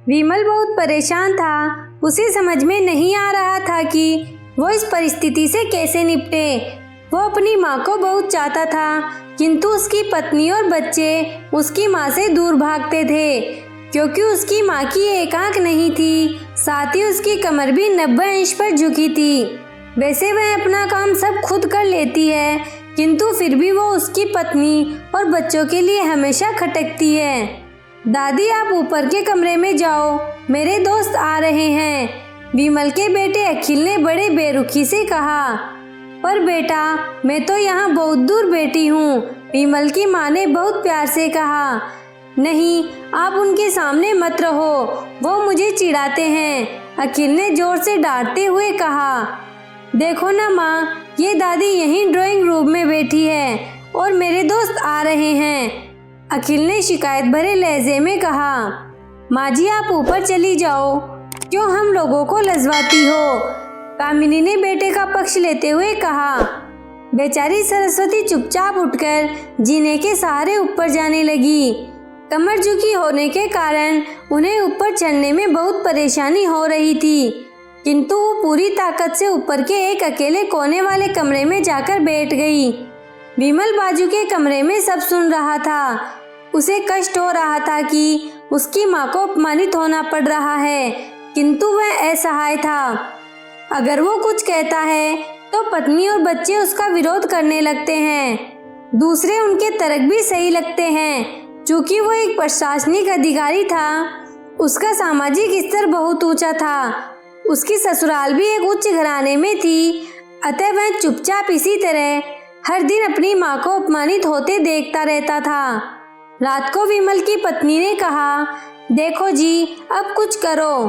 विमल बहुत परेशान था। उसे समझ में नहीं आ रहा था कि वो इस परिस्थिति से कैसे निपटे। वो अपनी माँ को बहुत चाहता था, किंतु उसकी पत्नी और बच्चे उसकी माँ से दूर भागते थे, क्योंकि उसकी माँ की एक आंख नहीं थी, साथ ही उसकी कमर भी 90 इंच पर झुकी थी। वैसे वह अपना काम सब खुद कर लेती है, किंतु फिर भी वो उसकी पत्नी और बच्चों के लिए हमेशा खटकती है। दादी, आप ऊपर के कमरे में जाओ, मेरे दोस्त आ रहे हैं, विमल के बेटे अखिल ने बड़े बेरुखी से कहा। पर बेटा, मैं तो यहाँ बहुत दूर बैठी हूँ, विमल की माँ ने बहुत प्यार से कहा। नहीं, आप उनके सामने मत रहो, वो मुझे चिढ़ाते हैं, अखिल ने जोर से डांटते हुए कहा। देखो ना माँ, ये दादी यहीं ड्राइंग रूम में बैठी है और मेरे दोस्त आ रहे हैं, अखिल ने शिकायत भरे लहजे में कहा। माँ जी, आप ऊपर चली जाओ, क्यों हम लोगों को लजवाती हो, कामिनी ने बेटे का पक्ष लेते हुए कहा। बेचारी सरस्वती चुपचाप उठकर जीने के सहारे ऊपर जाने लगी। कमर झुकी होने के कारण उन्हें ऊपर चढ़ने में बहुत परेशानी हो रही थी, किंतु वो पूरी ताकत से ऊपर के एक अकेले कोने वाले कमरे में जाकर बैठ गई। विमल बाजू के कमरे में सब सुन रहा था। उसे कष्ट हो रहा था कि उसकी माँ को अपमानित होना पड़ रहा है, किंतु वह असहाय था। अगर वो कुछ कहता है तो पत्नी और बच्चे उसका विरोध करने लगते हैं। दूसरे उनके तर्क भी सही लगते हैं। चूंकि वो एक प्रशासनिक अधिकारी था, उसका सामाजिक स्तर बहुत ऊंचा था, उसकी ससुराल भी एक उच्च घराने में थी, अतः वह चुपचाप इसी तरह हर दिन अपनी माँ को अपमानित होते देखता रहता था। रात को विमल की पत्नी ने कहा, देखो जी, अब कुछ करो।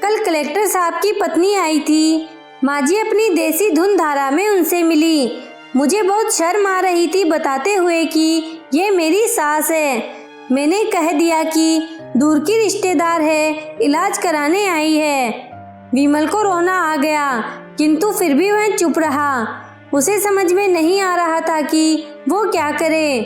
कल कलेक्टर साहब की पत्नी आई थी, माँ जी अपनी देसी धुन धारा में उनसे मिली। मुझे बहुत शर्म आ रही थी बताते हुए कि ये मेरी सास है। मैंने कह दिया कि दूर की रिश्तेदार है, इलाज कराने आई है। विमल को रोना आ गया, किंतु फिर भी वह चुप रहा। उसे समझ में नहीं आ रहा था कि वो क्या करे।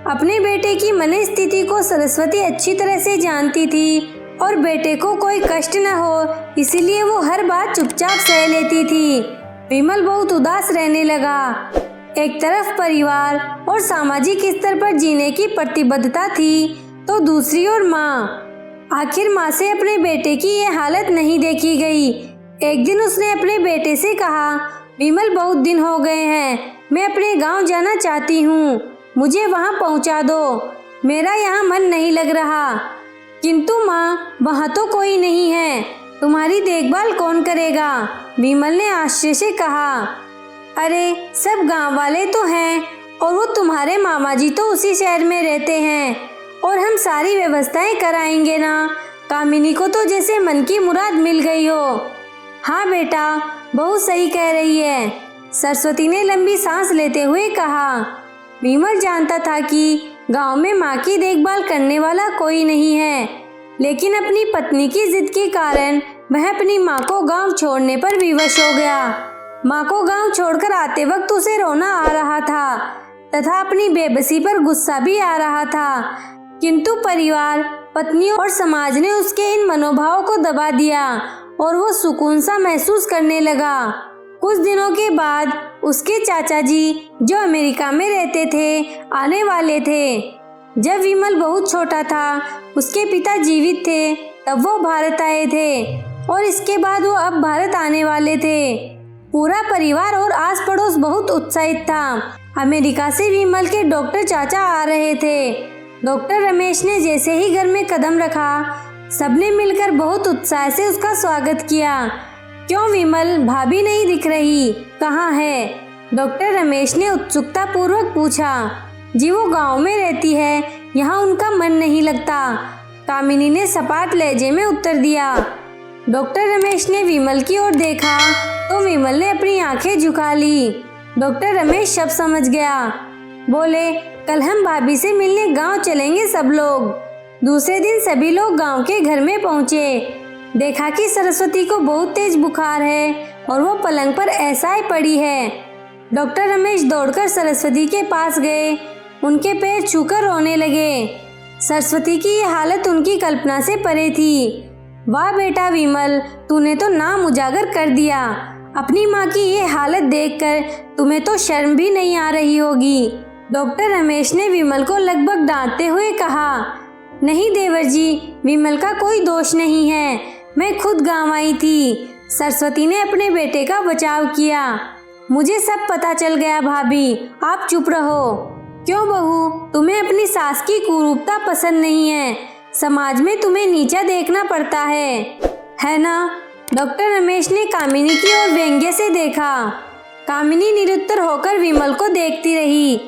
अपने बेटे की मनस्थिति को सरस्वती अच्छी तरह से जानती थी और बेटे को कोई कष्ट न हो, इसलिए वो हर बात चुपचाप सह लेती थी। विमल बहुत उदास रहने लगा। एक तरफ परिवार और सामाजिक स्तर पर जीने की प्रतिबद्धता थी, तो दूसरी ओर माँ। आखिर माँ से अपने बेटे की ये हालत नहीं देखी गई। एक दिन उसने अपने बेटे से कहा, विमल, बहुत दिन हो गए हैं, मैं अपने गांव जाना चाहती हूँ, मुझे वहाँ पहुँचा दो, मेरा यहाँ मन नहीं लग रहा। किंतु माँ, वहाँ तो कोई नहीं है, तुम्हारी देखभाल कौन करेगा, विमल ने आश्चर्य से कहा। अरे, सब गांव वाले तो हैं और वो तुम्हारे मामा जी तो उसी शहर में रहते हैं और हम सारी व्यवस्थाएं कराएंगे ना। कामिनी को तो जैसे मन की मुराद मिल गई हो। हाँ बेटा, बहुत सही कह रही है, सरस्वती ने लंबी सांस लेते हुए कहा। विमल जानता था कि गांव में माँ की देखभाल करने वाला कोई नहीं है, लेकिन अपनी पत्नी की जिद के कारण वह अपनी माँ को गांव छोड़ने पर विवश हो गया। माँ को गांव छोड़कर आते वक्त उसे रोना आ रहा था तथा अपनी बेबसी पर गुस्सा भी आ रहा था, किंतु परिवार, पत्नी और समाज ने उसके इन मनोभावों को दबा दिया और वो सुकून सा महसूस करने लगा। कुछ दिनों के बाद उसके चाचा जी, जो अमेरिका में रहते थे, आने वाले थे। जब विमल बहुत छोटा था, उसके पिता जीवित थे, तब वो भारत आए थे और इसके बाद वो अब भारत आने वाले थे। पूरा परिवार और आस पड़ोस बहुत उत्साहित था। अमेरिका से विमल के डॉक्टर चाचा आ रहे थे। डॉक्टर रमेश ने जैसे ही घर में कदम रखा, सबने मिलकर बहुत उत्साह से उसका स्वागत किया। क्यों विमल, भाभी नहीं दिख रही, कहाँ है? डॉक्टर रमेश ने उत्सुकता पूर्वक पूछा। जी, वो गांव में रहती है, यहाँ उनका मन नहीं लगता, कामिनी ने सपाट लहजे में उत्तर दिया। डॉक्टर रमेश ने विमल की ओर देखा तो विमल ने अपनी आंखें झुका ली। डॉक्टर रमेश सब समझ गया। बोले, कल हम भाभी से मिलने गांव चलेंगे सब लोग। दूसरे दिन सभी लोग गांव के घर में पहुंचे। देखा कि सरस्वती को बहुत तेज बुखार है और वो पलंग पर ऐसा ही पड़ी है। डॉक्टर रमेश दौड़कर सरस्वती के पास गए, उनके पैर छूकर रोने लगे। सरस्वती की ये हालत उनकी कल्पना से परे थी। वाह बेटा विमल, तूने तो नाम उजागर कर दिया। अपनी माँ की ये हालत देखकर तुम्हें तो शर्म भी नहीं आ रही होगी। डॉक्टर रमेश ने विमल को लगभग डांटते हुए कहा, नहीं देवर जी, विमल का कोई दोष नहीं है, मैं खुद गाँव आई थी। सरस्वती ने अपने बेटे का बचाव किया। मुझे सब पता चल गया भाभी, आप चुप रहो। क्यों बहू, तुम्हें अपनी सास की कुरूपता पसंद नहीं है? समाज में तुम्हें नीचा देखना पड़ता है ना? डॉक्टर रमेश ने कामिनी की ओर व्यंग्य से देखा। कामिनी निरुत्तर होकर विमल को देखती रही।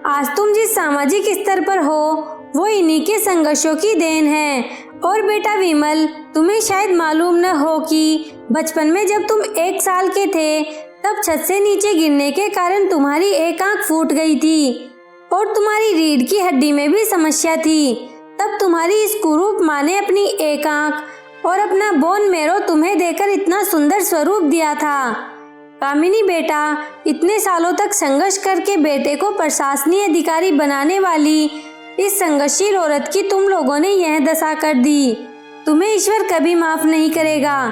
आज तुम जिस सामाजिक स्तर पर हो वो इन्हीं के संघर्षों की देन है। और बेटा विमल, तुम्हें शायद मालूम न हो कि बचपन में जब तुम 1 साल के थे तब छत से नीचे गिरने के कारण तुम्हारी एक आंख फूट गई थी और तुम्हारी रीढ़ की हड्डी में भी समस्या थी। तब तुम्हारी इस कुरूप माँ ने अपनी एक आंख और अपना बोन मैरो तुम्हें देकर इतना सुंदर स्वरूप दिया था। कामिनी बेटा, इतने सालों तक संघर्ष करके बेटे को प्रशासनीय अधिकारी बनाने वाली इस संघर्षशील औरत की तुम लोगों ने यह दशा कर दी। तुम्हें ईश्वर कभी माफ नहीं करेगा।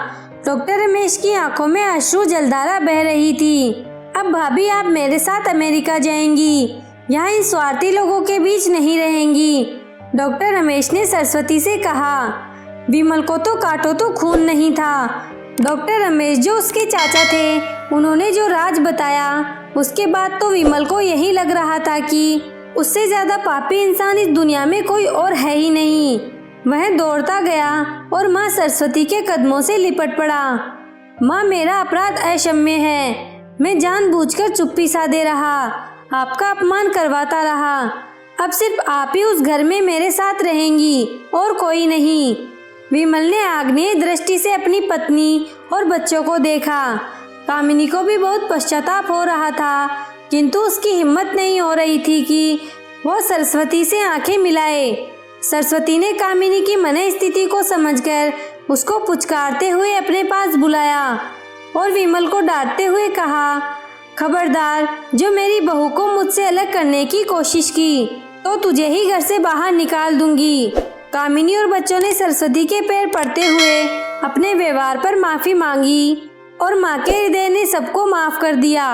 डॉक्टर रमेश की आंखों में अश्रु जलधारा बह रही थी। अब भाभी, आप मेरे साथ अमेरिका जाएंगी, यहाँ इन स्वार्थी लोगों के बीच नहीं रहेंगी। डॉक्टर रमेश ने सरस्वती से कहा। विमल को तो काटो तो खून नहीं था। डॉक्टर रमेश जो उसके चाचा थे, उन्होंने जो राज बताया उसके बाद तो विमल को यही लग रहा था कि उससे ज्यादा पापी इंसान इस दुनिया में कोई और है ही नहीं। वह दौड़ता गया और माँ सरस्वती के कदमों से लिपट पड़ा। माँ, मेरा अपराध अक्षम्य है। मैं जानबूझकर चुप्पी साधे रहा, आपका अपमान करवाता रहा। अब सिर्फ आप ही उस घर में मेरे साथ रहेंगी और कोई नहीं। विमल ने आग्नेय दृष्टि से अपनी पत्नी और बच्चों को देखा। कामिनी को भी बहुत पश्चाताप हो रहा था, किंतु उसकी हिम्मत नहीं हो रही थी कि वो सरस्वती से आंखें मिलाए। सरस्वती ने कामिनी की मन स्थिति को समझकर उसको पुचकारते हुए अपने पास बुलाया और विमल को डांटते हुए कहा, खबरदार, जो मेरी बहू को मुझसे अलग करने की कोशिश की तो तुझे ही घर से बाहर निकाल दूंगी। कामिनी और बच्चों ने सरस्वती के पैर पड़ते हुए अपने व्यवहार पर माफी मांगी और माँ के हृदय ने सबको माफ कर दिया।